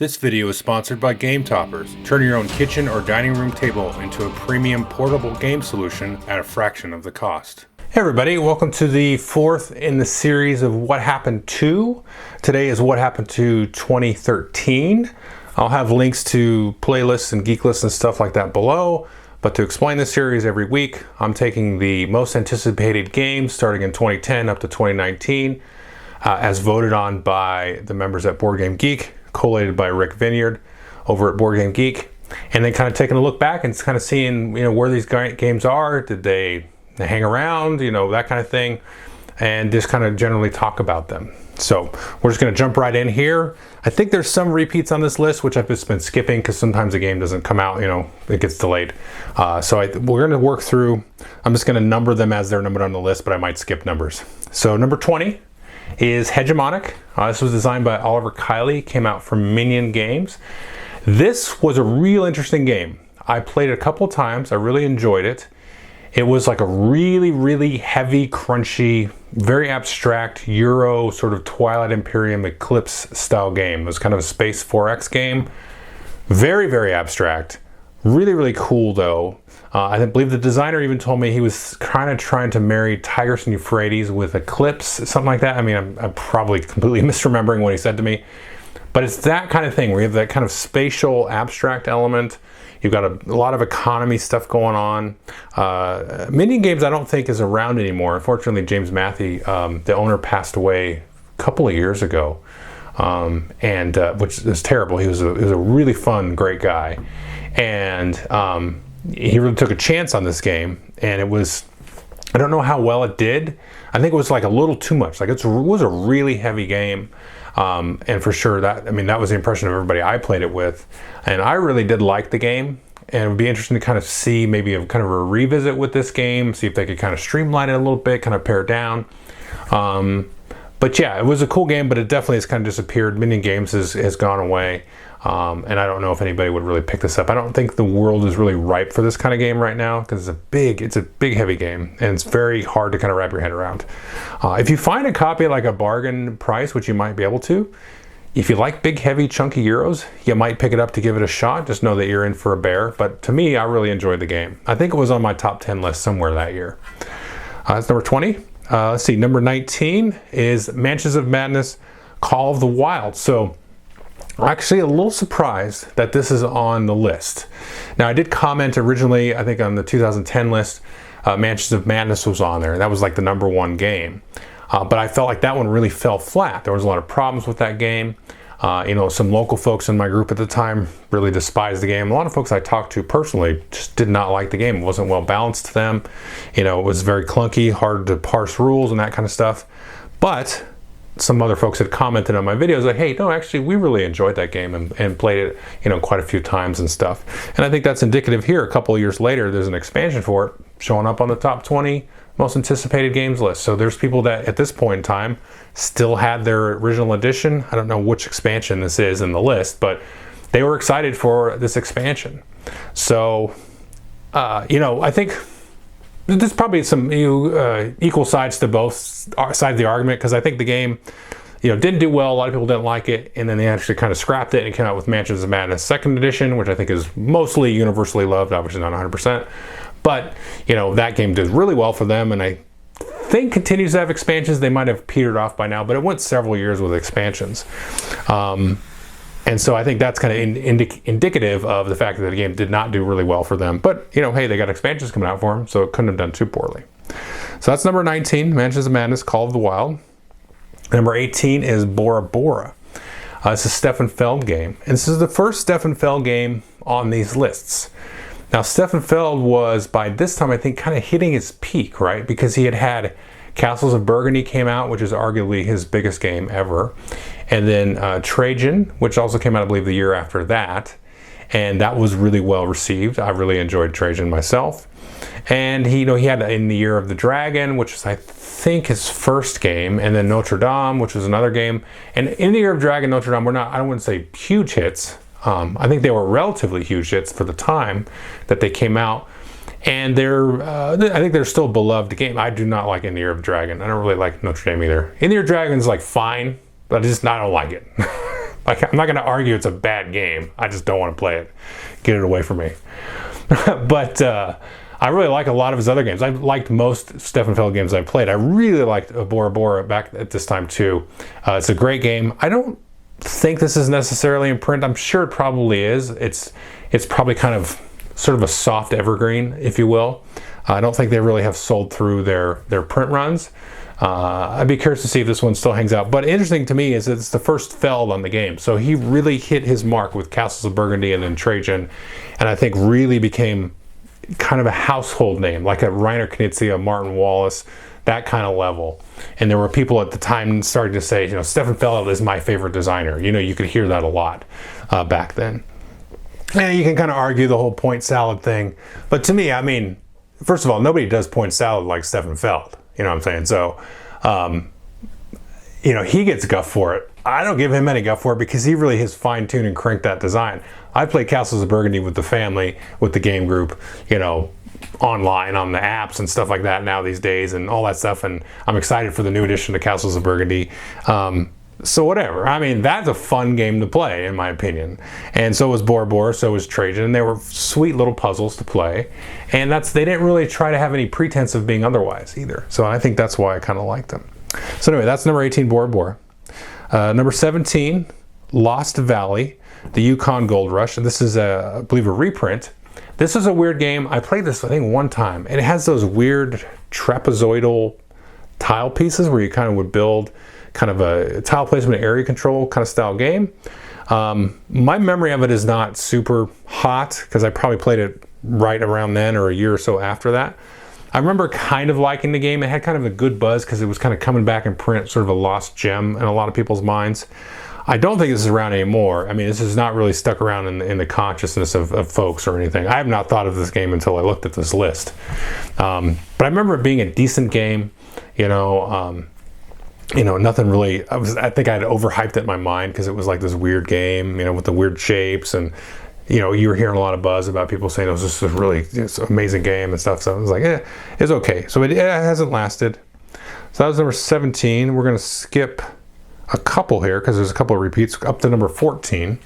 This video is sponsored by Game Toppers. Turn your own kitchen or dining room table into a premium portable game solution at a fraction of the cost. Hey everybody, welcome to the fourth in the series of What Happened To. Today is What Happened To 2013. I'll have links to playlists and geek lists and stuff like that below. But to explain this series every week, I'm taking the most anticipated games starting in 2010 up to 2019 as voted on by the members at Board Game Geek, collated by Rick Vineyard over at Board Game Geek, and then kind of taking a look back and kind of seeing, where these games are. Did they hang around, that kind of thing, and just kind of generally talk about them. So we're just going to jump right in here. I think there's some repeats on this list, which I've just been skipping because sometimes the game doesn't come out, it gets delayed. We're going to work through, I'm just going to number them as they're numbered on the list, but I might skip numbers. So number 20 is Hegemonic. This was designed by Oliver Kiley, came out from Minion Games. This was a real interesting game. I played it a couple of times. I really enjoyed it. It was like a really, really heavy, crunchy, very abstract Euro sort of Twilight Imperium Eclipse style game. It was kind of a Space 4X game. Very, very abstract. Really, really cool though. I believe the designer even told me he was kind of trying to marry Tigris and Euphrates with Eclipse, something like that. I mean, I'm probably completely misremembering what he said to me. But it's that kind of thing where you have that kind of spatial abstract element. You've got a lot of economy stuff going on. Minion Games I don't think is around anymore. Unfortunately, James Matthew, the owner, passed away a couple of years ago, which is terrible. He was a really fun, great guy. And he really took a chance on this game, and I don't know how well it did. I think it was like a little too much. Like it was a really heavy game. And for sure that was the impression of everybody I played it with. And I really did like the game, and it would be interesting to kind of see maybe a kind of a revisit with this game, see if they could kind of streamline it a little bit, kind of pare it down. But yeah, it was a cool game, but it definitely has kind of disappeared. Minion Games has gone away. And I don't know if anybody would really pick this up. I don't think the world is really ripe for this kind of game right now because it's a big heavy game, and it's very hard to kind of wrap your head around. If you find a copy at like a bargain price, which you might be able to, if you like big heavy chunky Euros, you might pick it up to give it a shot. Just know that you're in for a bear. But to me, I really enjoyed the game. I think it was on my top 10 list somewhere that year. That's number 20. Let's see, number 19 is Mansions of Madness, Call of the Wild. So actually a little surprised that this is on the list. Now I did comment originally, I think on the 2010 list, Mansions of Madness was on there. That was like the number one game. But I felt like that one really fell flat. There was a lot of problems with that game. Some local folks in my group at the time really despised the game. A lot of folks I talked to personally just did not like the game. It wasn't well balanced to them. It was very clunky, hard to parse rules and that kind of stuff. But some other folks had commented on my videos like, hey, no, actually, we really enjoyed that game and played it, quite a few times and stuff. And I think that's indicative here. A couple of years later, there's an expansion for it showing up on the top 20 most anticipated games list. So there's people that at this point in time still had their original edition. I don't know which expansion this is in the list, but they were excited for this expansion. So, I think there's probably some equal sides to both sides of the argument, because I think the game, didn't do well. A lot of people didn't like it, and then they actually kind of scrapped it and came out with Mansions of Madness Second Edition, which I think is mostly universally loved, obviously not 100%. But, that game did really well for them, and I think continues to have expansions. They might have petered off by now, but it went several years with expansions. And so I think that's kind of indicative of the fact that the game did not do really well for them. But, hey, they got expansions coming out for them, so it couldn't have done too poorly. So that's number 19, Mansions of Madness, Call of the Wild. Number 18 is Bora Bora. It's a Stefan Feld game. And this is the first Stefan Feld game on these lists. Now, Stefan Feld was, by this time, I think, kind of hitting his peak, right? Because he had Castles of Burgundy came out, which is arguably his biggest game ever. And then Trajan, which also came out, I believe, the year after that. And that was really well received. I really enjoyed Trajan myself. And he had In the Year of the Dragon, which was, I think, his first game. And then Notre Dame, which was another game. And In the Year of Dragon, Notre Dame were I wouldn't say huge hits. I think they were relatively huge hits for the time that they came out. And I think they're still a beloved game. I do not like In the Year of the Dragon. I don't really like Notre Dame either. In the Year of the Dragon is fine, but I don't like it. Like, I'm not going to argue it's a bad game. I just don't want to play it. Get it away from me. But I really like a lot of his other games. I liked most Stefan Feld games I played. I really liked Bora Bora back at this time too. It's a great game. I don't think this is necessarily in print. I'm sure it probably is. It's probably kind of sort of a soft evergreen, if you will. I don't think they really have sold through their print runs. I'd be curious to see if this one still hangs out. But interesting to me is that it's the first Feld on the game. So he really hit his mark with Castles of Burgundy and then Trajan, and I think really became kind of a household name, like a Reiner Knizia, Martin Wallace, that kind of level. And there were people at the time starting to say, you know, Stefan Feld is my favorite designer. You know, you could hear that a lot back then. And you can kind of argue the whole point salad thing. But to me, I mean, first of all, nobody does point salad like Stefan Feld. You know what I'm saying? So, you know, he gets guff for it. I don't give him any guff for it because he really has fine-tuned and cranked that design. I play Castles of Burgundy with the family, with the game group, you know, online on the apps and stuff like that now these days and all that stuff. And I'm excited for the new edition to Castles of Burgundy. So whatever. I mean, that's a fun game to play, in my opinion. And so was Bora Bora, so was Trajan. They were sweet little puzzles to play. And they didn't really try to have any pretense of being otherwise either. So I think that's why I kind of like them. So anyway, that's number 18, Bora Bora. Number 17, Lost Valley, the Yukon Gold Rush. And this is, I believe, a reprint. This is a weird game. I played this, I think, one time. And it has those weird trapezoidal tile pieces where you kind of would build kind of a tile placement area control kind of style game. My memory of it is not super hot because I probably played it right around then or a year or so after that. I remember kind of liking the game. It had kind of a good buzz because it was kind of coming back in print, sort of a lost gem in a lot of people's minds. I don't think this is around anymore. I mean, this is not really stuck around in the consciousness of folks or anything. I have not thought of this game until I looked at this list. But I remember it being a decent game, you know, nothing really. I think I had overhyped it in my mind because it was like this weird game, you know, with the weird shapes, and you know, you were hearing a lot of buzz about people saying it was just a really amazing game and stuff. So I was like, it's okay. So it hasn't lasted. So that was number 17. We're gonna skip a couple here because there's a couple of repeats up to number 14.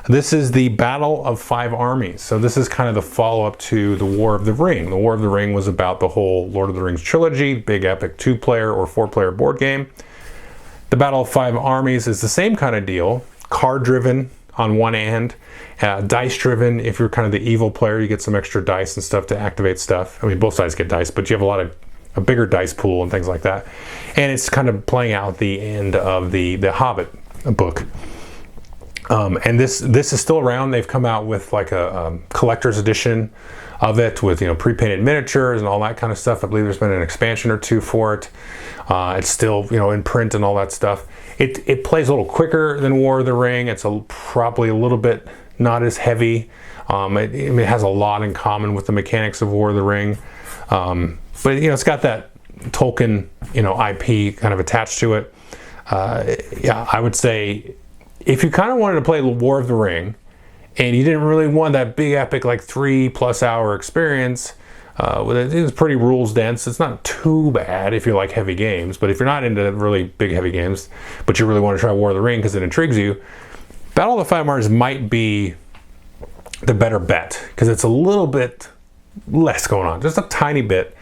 This is the Battle of Five Armies. So this is kind of the follow-up to the War of the Ring. The War of the Ring was about the whole Lord of the Rings trilogy, big epic 2-player or 4-player board game. The Battle of Five Armies is the same kind of deal, card-driven on one end, dice-driven. If you're kind of the evil player, you get some extra dice and stuff to activate stuff. I mean, both sides get dice, but you have a bigger dice pool and things like that. And it's kind of playing out the end of the Hobbit book. And this is still around. They've come out with like a collector's edition of it with, you know, pre-painted miniatures and all that kind of stuff. I believe there's been an expansion or two for it. It's still, you know, in print and all that stuff. It plays a little quicker than War of the Ring. It's probably a little bit not as heavy. It has a lot in common with the mechanics of War of the Ring. But, you know, it's got that Tolkien, you know, IP kind of attached to it. Yeah, I would say if you kind of wanted to play War of the Ring and you didn't really want that big epic like 3+ hour experience, it's pretty rules dense. It's not too bad if you like heavy games, but if you're not into really big heavy games, but you really want to try War of the Ring because it intrigues you, Battle of the Five Armies might be the better bet because it's a little bit less going on, just a tiny bit.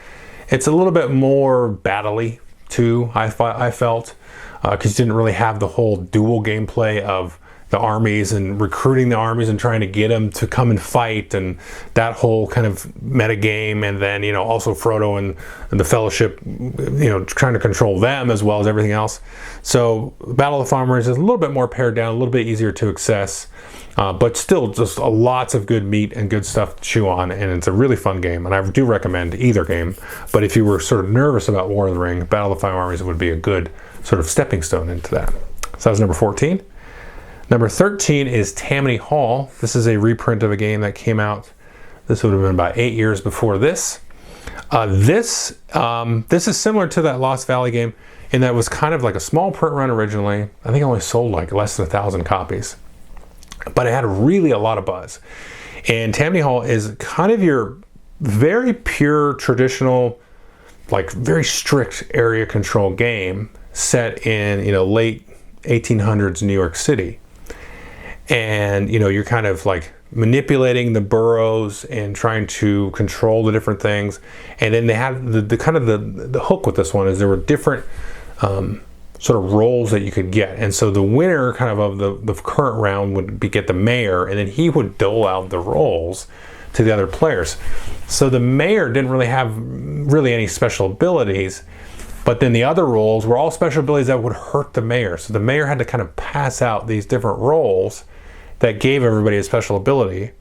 It's a little bit more battle-y too, I felt, because you didn't really have the whole dual gameplay of the armies and recruiting the armies and trying to get them to come and fight and that whole kind of meta game, and then, you know, also Frodo and the Fellowship, you know, trying to control them as well as everything else. So Battle of the Five Armies is a little bit more pared down, a little bit easier to access, but still just lots of good meat and good stuff to chew on, and it's a really fun game, and I do recommend either game. But if you were sort of nervous about War of the Ring, Battle of the Five Armies would be a good sort of stepping stone into that. So that was number 14. Number 13 is Tammany Hall. This is a reprint of a game that came out. This would have been about 8 years before this. This is similar to that Lost Valley game in that it was kind of like a small print run originally. I think it only sold like less than 1,000 copies. But it had really a lot of buzz. And Tammany Hall is kind of your very pure, traditional, like very strict area control game set in, you know, late 1800s New York City. and you're kind of like manipulating the boroughs and trying to control the different things. And then they have the kind of the hook with this one is there were different sort of roles that you could get, and so the winner kind of the current round would get the mayor, and then he would dole out the roles to the other players. So the mayor didn't really have any special abilities, but then the other roles were all special abilities that would hurt the mayor. So the mayor had to kind of pass out these different roles that gave everybody a special ability,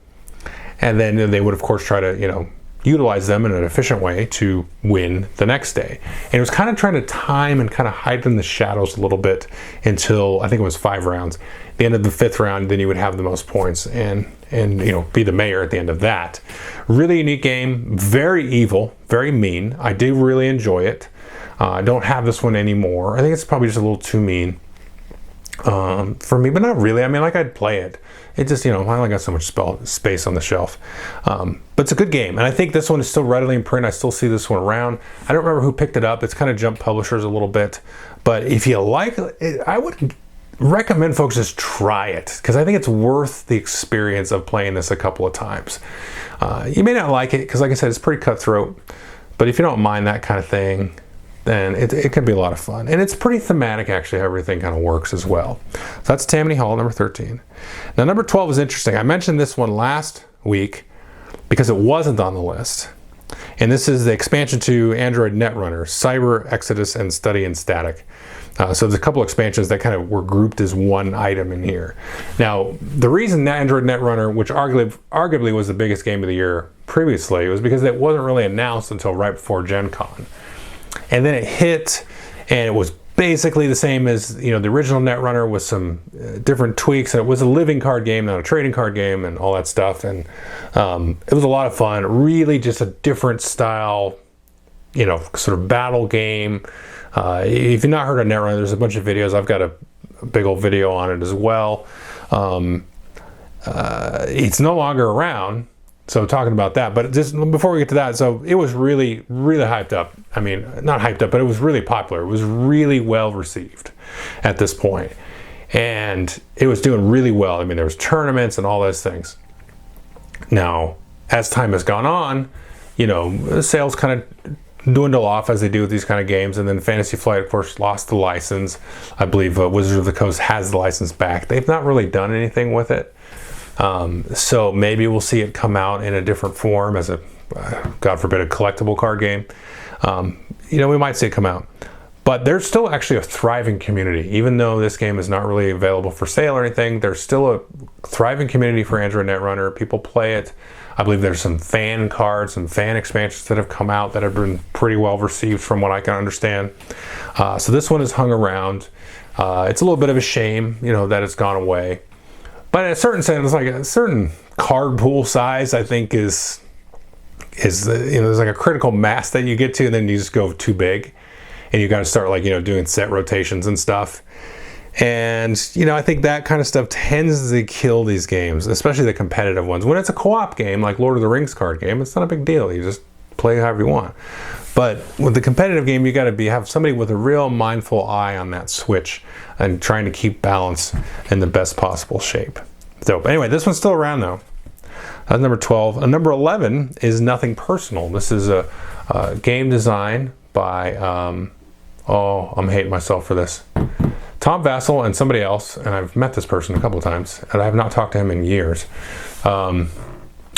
and then they would of course try to utilize them in an efficient way to win the next day. And it was kind of trying to time and kind of hide in the shadows a little bit until I think it was 5 rounds. At the end of the 5th round, then you would have the most points and be the mayor at the end of that. Really unique game, very evil, very mean. I did really enjoy it. I don't have this one anymore. I think it's probably just a little too mean for me, but not really. I mean, like, I'd play it. It just, I only got so much space on the shelf. But it's a good game. And I think this one is still readily in print. I still see this one around. I don't remember who picked it up. It's kind of jumped publishers a little bit. But if you like it, I would recommend folks just try it, because I think it's worth the experience of playing this a couple of times. You may not like it, because like I said, it's pretty cutthroat. But if you don't mind that kind of thing, then it can be a lot of fun. And it's pretty thematic, actually, how everything kind of works as well. So that's Tammany Hall, number 13. Now, number 12 is interesting. I mentioned this one last week because it wasn't on the list. And this is the expansion to Android Netrunner, Cyber, Exodus, and Study and Static. So there's a couple expansions that kind of were grouped as one item in here. Now, the reason that Android Netrunner, which arguably was the biggest game of the year previously, was because it wasn't really announced until right before Gen Con. And then it hit, and it was basically the same as the original Netrunner with some different tweaks. And it was a living card game, not a trading card game, and all that stuff. And it was a lot of fun. Really, just a different style, sort of battle game. If you've not heard of Netrunner, there's a bunch of videos. I've got a big old video on it as well. It's no longer around. So talking about that, but just before we get to that, so it was really, really hyped up. I mean, not hyped up, but it was really popular. It was really well received at this point. And it was doing really well. I mean, there was tournaments and all those things. Now, as time has gone on, sales kind of dwindle off as they do with these kind of games. And then Fantasy Flight, of course, lost the license. I believe Wizards of the Coast has the license back. They've not really done anything with it. So maybe we'll see it come out in a different form as a, God forbid, a collectible card game. We might see it come out. But there's still actually a thriving community. Even though this game is not really available for sale or anything, there's still a thriving community for Android Netrunner. People play it. I believe there's some fan cards and fan expansions that have come out that have been pretty well received from what I can understand. So this one is hung around. It's a little bit of a shame, that it's gone away. But in a certain sense, like a certain card pool size, I think is there's like a critical mass that you get to, and then you just go too big, and you got to start doing set rotations and stuff. And I think that kind of stuff tends to kill these games, especially the competitive ones. When it's a co-op game like Lord of the Rings card game, it's not a big deal. You just play however you want. But with the competitive game, you got to have somebody with a real mindful eye on that switch and trying to keep balance in the best possible shape. So anyway, this one's still around though. That's number 12. And number 11 is Nothing Personal. This is a game design by, I'm hating myself for this, Tom Vassell and somebody else. And I've met this person a couple of times, and I have not talked to him in years. I don't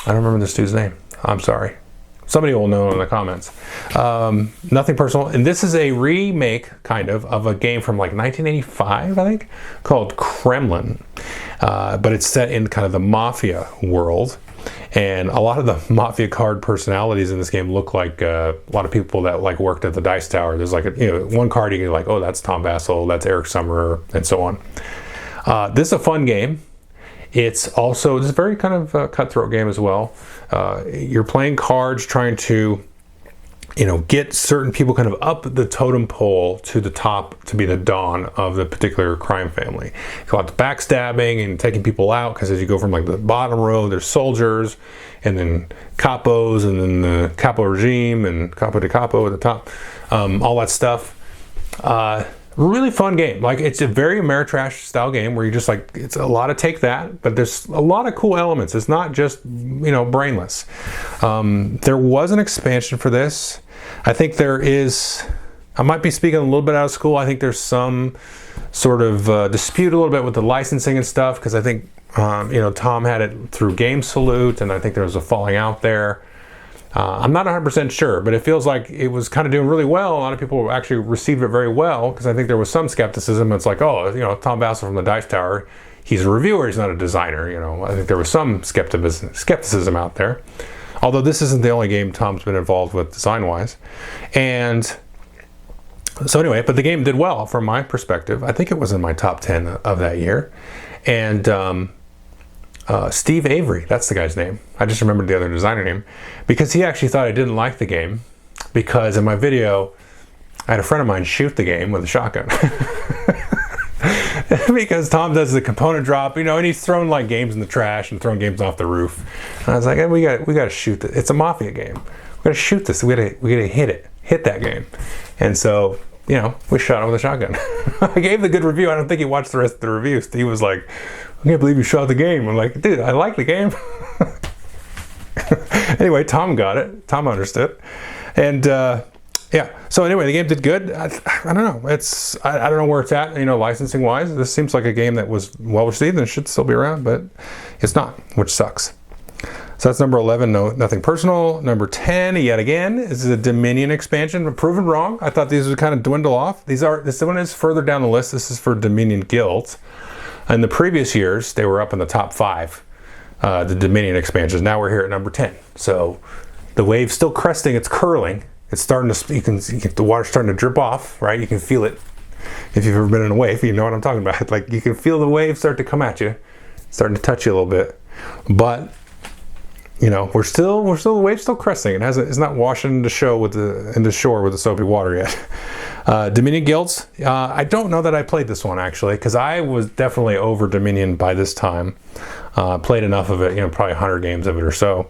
remember this dude's name. I'm sorry. Somebody will know in the comments. Nothing Personal. And this is a remake, kind of a game from like 1985, I think, called Kremlin. But it's set in kind of the mafia world. And a lot of the mafia card personalities in this game look like a lot of people that worked at the Dice Tower. There's one card you can oh, that's Tom Vassell, that's Eric Summerer, and so on. This is a fun game. It's a very kind of cutthroat game as well. You're playing cards, trying to, get certain people kind of up the totem pole to the top to be the dawn of the particular crime family. It's a lot of backstabbing and taking people out, because as you go from the bottom row, there's soldiers, and then capos, and then the capo regime, and capo de capo at the top, all that stuff. Really fun game. Like, it's a very Ameritrash style game where you just like, it's a lot of take that, but there's a lot of cool elements. It's not just, you know, brainless. There was an expansion for this. I think there is, I might be speaking a little bit out of school. I think there's some sort of dispute a little bit with the licensing and stuff, because I think, you know, Tom had it through Game Salute, and I think there was a falling out there. I'm not 100% sure, but it feels like it was kind of doing really well. A lot of people actually received it very well, because I think there was some skepticism. It's like, oh, you know, Tom Bassel from the Dice Tower, he's a reviewer, he's not a designer. You know, I think there was some skepticism out there. Although this isn't the only game Tom's been involved with design-wise. And so anyway, but the game did well from my perspective. I think it was in my top 10 of that year. And Steve Avery, that's the guy's name. I just remembered the other designer name, because he actually thought I didn't like the game, because in my video I had a friend of mine shoot the game with a shotgun. Because Tom does the component drop, you know, and he's thrown like games in the trash and throwing games off the roof. And I was like, hey, we got to shoot this. It's a Mafia game. We got to shoot this. We got to hit that game. And so, you know, we shot it with a shotgun. I gave the good review. I don't think he watched the rest of the review. Steve was like, I can't believe you shot the game. I'm like, dude, I like the game. Anyway, Tom got it. Tom understood. And yeah, so anyway, the game did good. I don't know. I don't know where it's at, you know, licensing wise. This seems like a game that was well received and should still be around, but it's not, which sucks. So that's number 11, nothing personal. Number 10, yet again, is a Dominion expansion, but proven wrong. I thought these would kind of dwindle off. This one is further down the list. This is for Dominion Guilds. In the previous years, they were up in the top 5, the Dominion expansions. Now we're here at number 10. So the wave's still cresting, it's curling. It's starting to, the water's starting to drip off, right? You can feel it. If you've ever been in a wave, you know what I'm talking about. Like, you can feel the wave start to come at you, starting to touch you a little bit. But, you know, the wave's still cresting. It's not washing into shore with the soapy water yet. Dominion Guilds. I don't know that I played this one actually, because I was definitely over Dominion by this time. Played enough of it, you know, probably 100 games of it or so.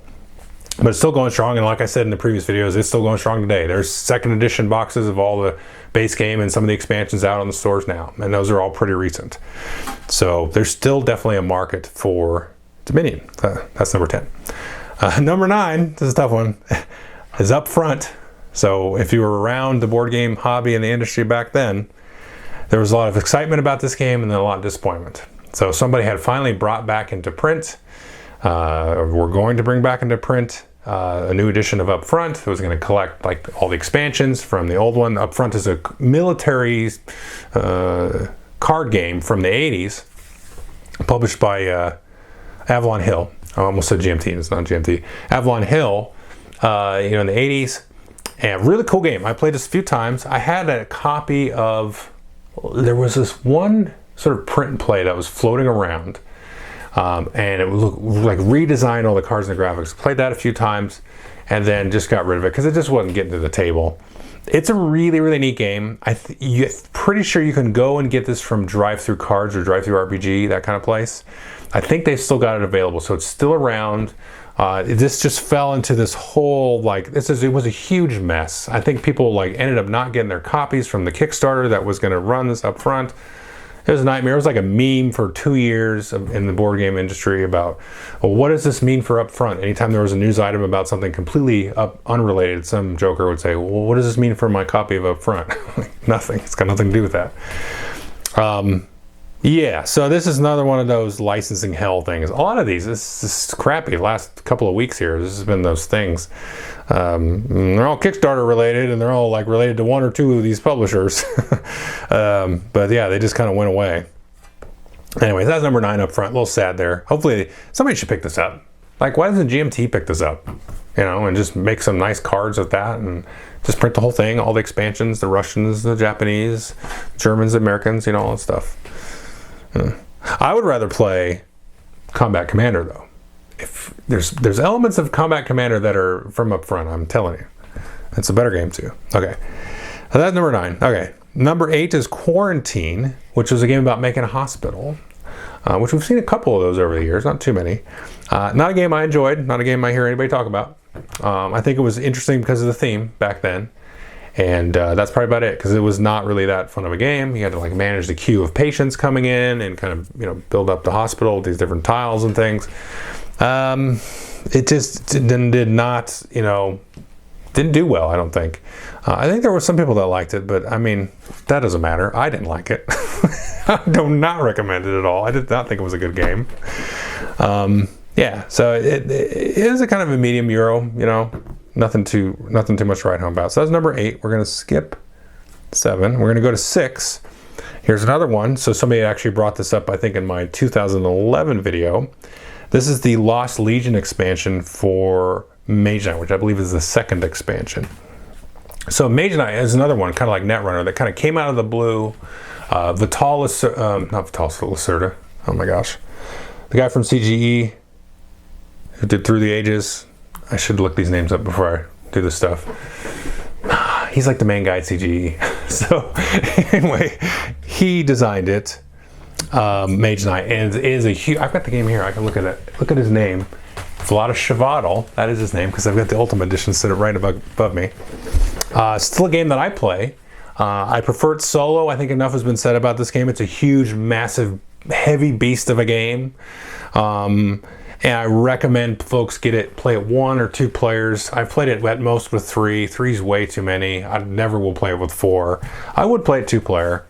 But it's still going strong, and like I said in the previous videos, it's still going strong today. There's second edition boxes of all the base game and some of the expansions out on the stores now, and those are all pretty recent. So there's still definitely a market for Dominion. That's number 10. Number 9, this is a tough one, is Up Front. So if you were around the board game hobby and the industry back then, there was a lot of excitement about this game and then a lot of disappointment. So somebody had finally brought back into print, we're going to bring back into print, a new edition of Up Front. It was going to collect like all the expansions from the old one. Up Front is a military card game from the 80s, published by Avalon Hill. I almost said GMT, it's not GMT. Avalon Hill, you know, in the 80s. And really cool game. I played this a few times. I had a copy of, there was this one sort of print and play that was floating around. And it looked like redesigned all the cards and the graphics. Played that a few times and then just got rid of it because it just wasn't getting to the table. It's a really, really neat game. You're pretty sure you can go and get this from Drive Through Cards or Drive Through RPG, that kind of place. I think they've still got it available, so it's still around. This just fell into this whole, like, it was a huge mess. I think people like ended up not getting their copies from the Kickstarter that was going to run this Up Front. It was a nightmare. It was like a meme for 2 years in the board game industry about, well, what does this mean for Up Front? Anytime there was a news item about something completely unrelated, some joker would say, well, what does this mean for my copy of Up Front? Nothing. It's got nothing to do with that. Yeah, so this is another one of those licensing hell things. A lot of these, this is crappy. The last couple of weeks here, this has been those things. They're all Kickstarter related, and they're all like related to one or two of these publishers. But yeah, they just kind of went away. Anyway, that's number 9 Up Front. A little sad there. Hopefully, somebody should pick this up. Like, why doesn't GMT pick this up? You know, and just make some nice cards with that, and just print the whole thing, all the expansions, the Russians, the Japanese, Germans, Americans, you know, all that stuff. I would rather play Combat Commander though. If there's elements of Combat Commander that are from Up Front, I'm telling you. It's a better game too. Okay. So that's number 9. Okay. Number 8 is Quarantine, which was a game about making a hospital, which we've seen a couple of those over the years, not too many. Not a game I enjoyed, not a game I hear anybody talk about. I think it was interesting because of the theme back then. And that's probably about it, because it was not really that fun of a game. You had to like manage the queue of patients coming in and kind of, you know, build up the hospital with these different tiles and things. It just did not, you know, didn't do well, I don't think. I think there were some people that liked it, but I mean, that doesn't matter. I didn't like it. I do not recommend it at all. I did not think it was a good game. Yeah, so it is a kind of a medium Euro, you know. Nothing too much to write home about. So that's number 8. We're going to skip 7. We're going to go to 6. Here's another one. So somebody actually brought this up, I think, in my 2011 video. This is the Lost Legion expansion for Mage Knight, which I believe is the 2nd expansion. So Mage Knight is another one, kind of like Netrunner, that kind of came out of the blue. Not Vital Lacerda. Oh my gosh. The guy from CGE who did Through the Ages. I should look these names up before I do this stuff. He's like the main guy at CGE. So anyway, he designed it, Mage Knight, and it is a huge. I've got the game here. I can look at it. Look at his name. Vlada Shavatal. That is his name, because I've got the Ultimate Edition set right above me. Still a game that I play. I prefer it solo. I think enough has been said about this game. It's a huge, massive, heavy beast of a game. And I recommend folks play it 1 or 2 players. I've played it at most with 3. 3's way too many. I never will play it with 4. I would play it 2-player.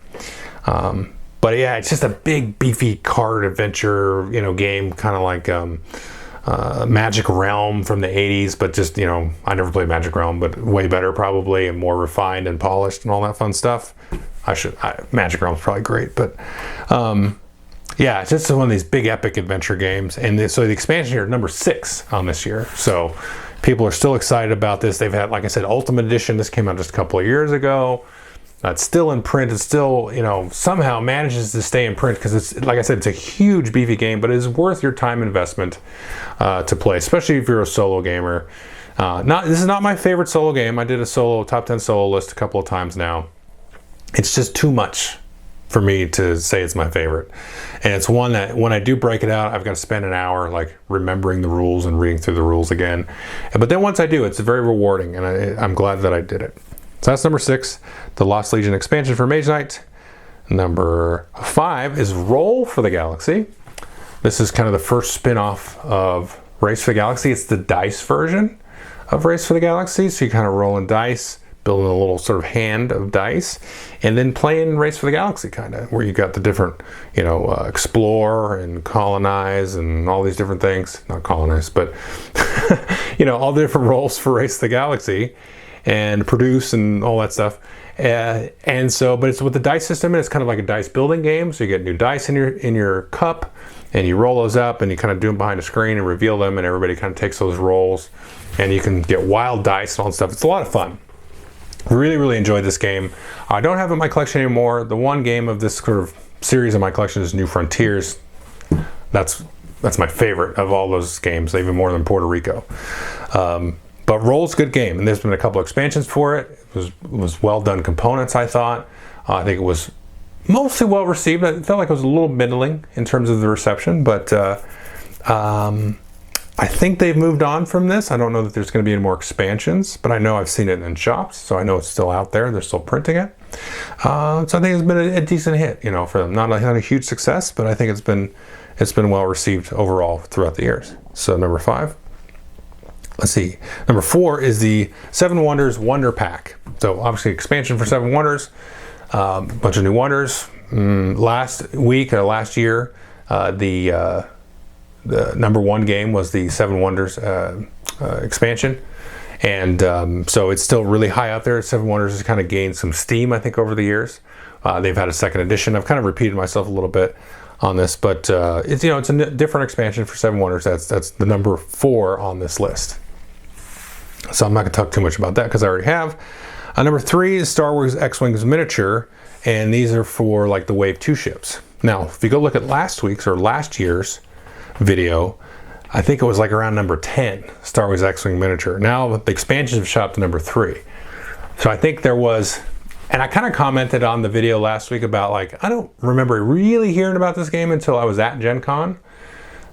But yeah, it's just a big, beefy card adventure, you know, game, kind of like Magic Realm from the 80s, but just, you know, I never played Magic Realm, but way better probably, and more refined and polished and all that fun stuff. Magic Realm's probably great, but yeah, it's just one of these big epic adventure games. And so the expansion here is number 6 on this year. So people are still excited about this. They've had, like I said, Ultimate Edition. This came out just a couple of years ago. It's still in print. It's still, you know, somehow manages to stay in print, because it's, like I said, it's a huge beefy game, but it is worth your time investment to play, especially if you're a solo gamer. This is not my favorite solo game. I did a top 10 solo list a couple of times now. It's just too much for me to say it's my favorite. And it's one that when I do break it out, I've got to spend an hour like remembering the rules and reading through the rules again. But then once I do, it's very rewarding, and I'm glad that I did it. So that's number 6, the Lost Legion expansion for Mage Knight. Number 5 is Roll for the Galaxy. This is kind of the first spin-off of Race for the Galaxy. It's the dice version of Race for the Galaxy. So you kind of rolling dice, building a little sort of hand of dice, and then playing Race for the Galaxy, kind of, where you got the different, you know, explore and colonize and all these different things. Not colonize, but you know, all the different roles for Race for the Galaxy, and produce and all that stuff. And so, but it's with the dice system, and it's kind of like a dice building game. So you get new dice in your cup, and you roll those up, and you kind of do them behind a screen and reveal them, and everybody kind of takes those rolls, and you can get wild dice and all that stuff. It's a lot of fun. Really, really enjoyed this game. I don't have it in my collection anymore. The one game of this sort of series in my collection is New Frontiers. That's my favorite of all those games, even more than Puerto Rico. But Roll's a good game, and there's been a couple expansions for it. It was well done components, I thought. I think it was mostly well received. I felt like it was a little middling in terms of the reception, but I think they've moved on from this. I don't know that there's going to be any more expansions, but I know I've seen it in shops, so I know it's still out there. They're still printing it. So I think it's been a decent hit, you know, for them. Not a huge success, but I think it's been well received overall throughout the years. So number 5. Let's see. Number 4 is the 7 Wonders Wonder Pack. So obviously expansion for 7 Wonders, a bunch of new wonders. Last year, the number 1 game was the 7 Wonders expansion, and so it's still really high out there. 7 Wonders has kind of gained some steam, I think, over the years. They've had a 2nd edition. I've kind of repeated myself a little bit on this, but it's a different expansion for 7 Wonders. That's the number 4 on this list. So I'm not going to talk too much about that because I already have. Number 3 is Star Wars X-Wings Miniature, and these are for like the Wave 2 ships. Now, if you go look at last year's video, I think it was like around number 10, Star Wars X-Wing Miniature. Now the expansions have shot to number 3. So I think there was, and I kind of commented on the video last week about like, I don't remember really hearing about this game until I was at Gen Con.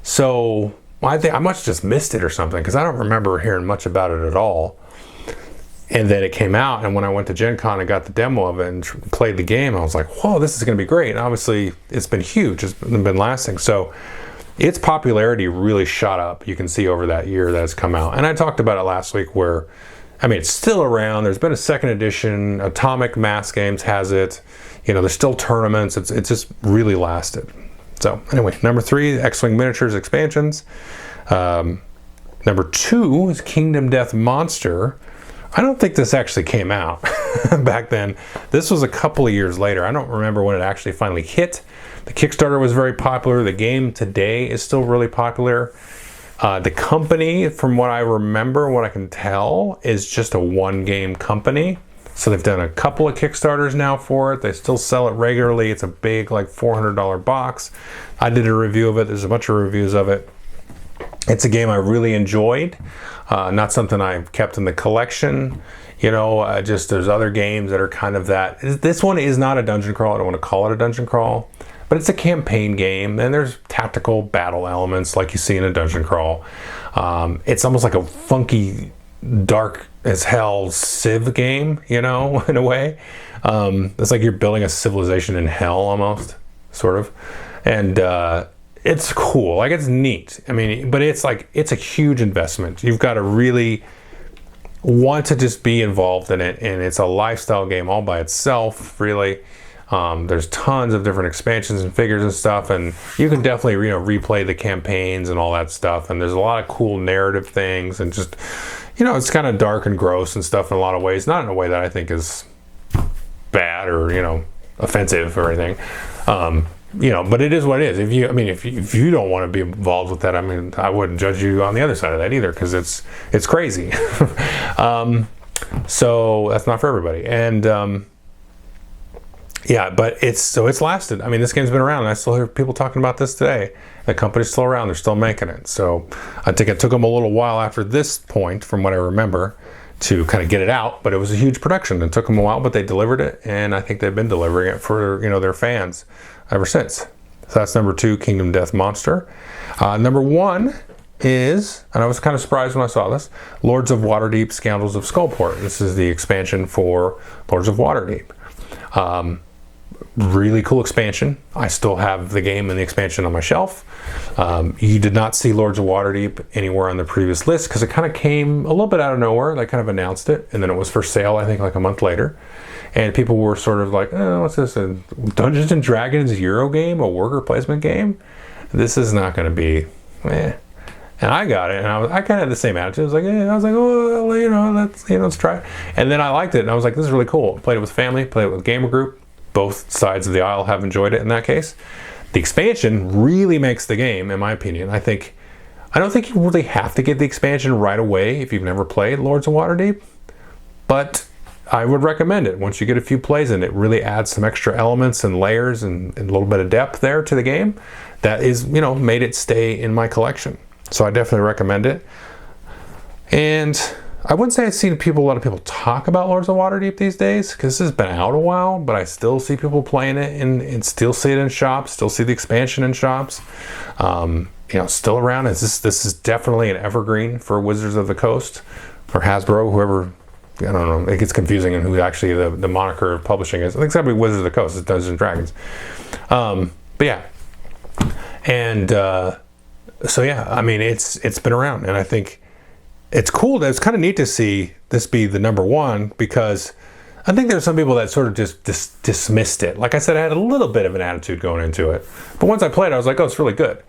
So I think I must have just missed it or something, because I don't remember hearing much about it at all. And then it came out, and when I went to Gen Con and got the demo of it and played the game, I was like, whoa, this is going to be great. And obviously, it's been huge. It's been lasting. So its popularity really shot up. You can see over that year that it's come out. And I talked about it last week where, I mean, it's still around. There's been a second edition. Atomic Mass Games has it. You know, there's still tournaments. It's just really lasted. So anyway, number 3, X-Wing Miniatures expansions. Number 2 is Kingdom Death Monster. I don't think this actually came out back then. This was a couple of years later. I don't remember when it actually finally hit. The Kickstarter was very popular. The game today is still really popular. The company, from what I remember, what I can tell, is just a one-game company. So they've done a couple of Kickstarters now for it. They still sell it regularly. It's a big, like, $400 box. I did a review of it. There's a bunch of reviews of it. It's a game I really enjoyed. Not something I've kept in the collection. You know, just there's other games that are kind of that. This one is not a dungeon crawl. I don't want to call it a dungeon crawl. But it's a campaign game, and there's tactical battle elements like you see in a dungeon crawl. It's almost like a funky, dark as hell Civ game, you know, in a way. It's like you're building a civilization in hell almost, sort of. And it's cool, like it's neat. I mean, but it's like, it's a huge investment. You've got to really want to just be involved in it, and it's a lifestyle game all by itself, really. There's tons of different expansions and figures and stuff, and you can definitely, you know, replay the campaigns and all that stuff, and there's a lot of cool narrative things, and just, you know, it's kind of dark and gross and stuff in a lot of ways, not in a way that I think is bad or, you know, offensive or anything. You know, but it is what it is. If you don't want to be involved with that, I mean, I wouldn't judge you on the other side of that either, because it's crazy. So that's not for everybody. And yeah, but it's lasted. I mean, this game's been around, and I still hear people talking about this today. The company's still around. They're still making it. So I think it took them a little while after this point, from what I remember, to kind of get it out. But it was a huge production. It took them a while, but they delivered it, and I think they've been delivering it for, you know, their fans ever since. So that's number 2, Kingdom Death Monster. Number 1 is, and I was kind of surprised when I saw this, Lords of Waterdeep, Scoundrels of Skullport. This is the expansion for Lords of Waterdeep. Really cool expansion. I still have the game and the expansion on my shelf. You did not see Lords of Waterdeep anywhere on the previous list because it kind of came a little bit out of nowhere. They kind of announced it, and then it was for sale, I think, like a month later. And people were sort of like, oh, what's this? A Dungeons and Dragons Euro game? A worker placement game? This is not going to be, eh. And I got it, and I kind of had the same attitude. I was like, oh, well, you know, let's try it. And then I liked it, and I was like, this is really cool. Played it with family, played it with gamer group. Both sides of the aisle have enjoyed it in that case. The expansion really makes the game, in my opinion. I don't think you really have to get the expansion right away if you've never played Lords of Waterdeep, but I would recommend it. Once you get a few plays in, it really adds some extra elements and layers and a little bit of depth there to the game that is, you know, made it stay in my collection. So I definitely recommend it. And I wouldn't say I've seen a lot of people talk about Lords of Waterdeep these days, because this has been out a while, but I still see people playing it and still see it in shops, still see the expansion in shops. You know, still around. This is definitely an evergreen for Wizards of the Coast or Hasbro, whoever. I don't know. It gets confusing in who actually the moniker of publishing is. I think it's gotta be Wizards of the Coast. It's Dungeons and Dragons. But yeah, and so yeah, I mean, it's been around, and I think it's cool. It's kind of neat to see this be the number 1, because I think there's some people that sort of just dismissed it. Like I said, I had a little bit of an attitude going into it, but once I played it, I was like, oh, it's really good.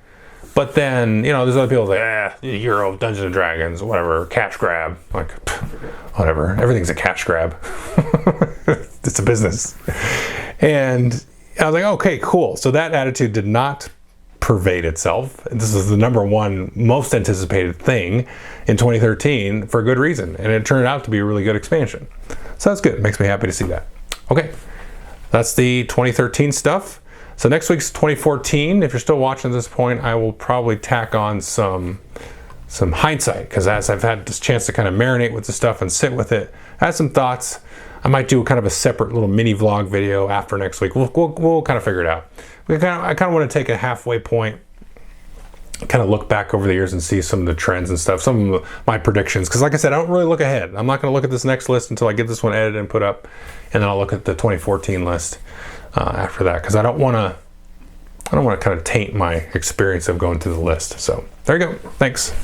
But then, you know, there's other people like, Euro, Dungeons and Dragons, whatever, cash grab. Like, whatever, everything's a cash grab. It's a business. And I was like, okay, cool. So that attitude did not pervade itself. This is the number 1 most anticipated thing in 2013 for a good reason. And it turned out to be a really good expansion. So that's good. It makes me happy to see that. Okay, that's the 2013 stuff. So next week's 2014. If you're still watching at this point, I will probably tack on some hindsight, because as I've had this chance to kind of marinate with the stuff and sit with it, I had some thoughts. I might do kind of a separate little mini vlog video after next week. We'll kind of figure it out. I kind of want to take a halfway point kind of look back over the years and see some of the trends and stuff, some of my predictions. Because like I said, I don't really look ahead. I'm not going to look at this next list until I get this one edited and put up, and then I'll look at the 2014 list after that, because I don't want to kind of taint my experience of going through the list. So there you go. Thanks.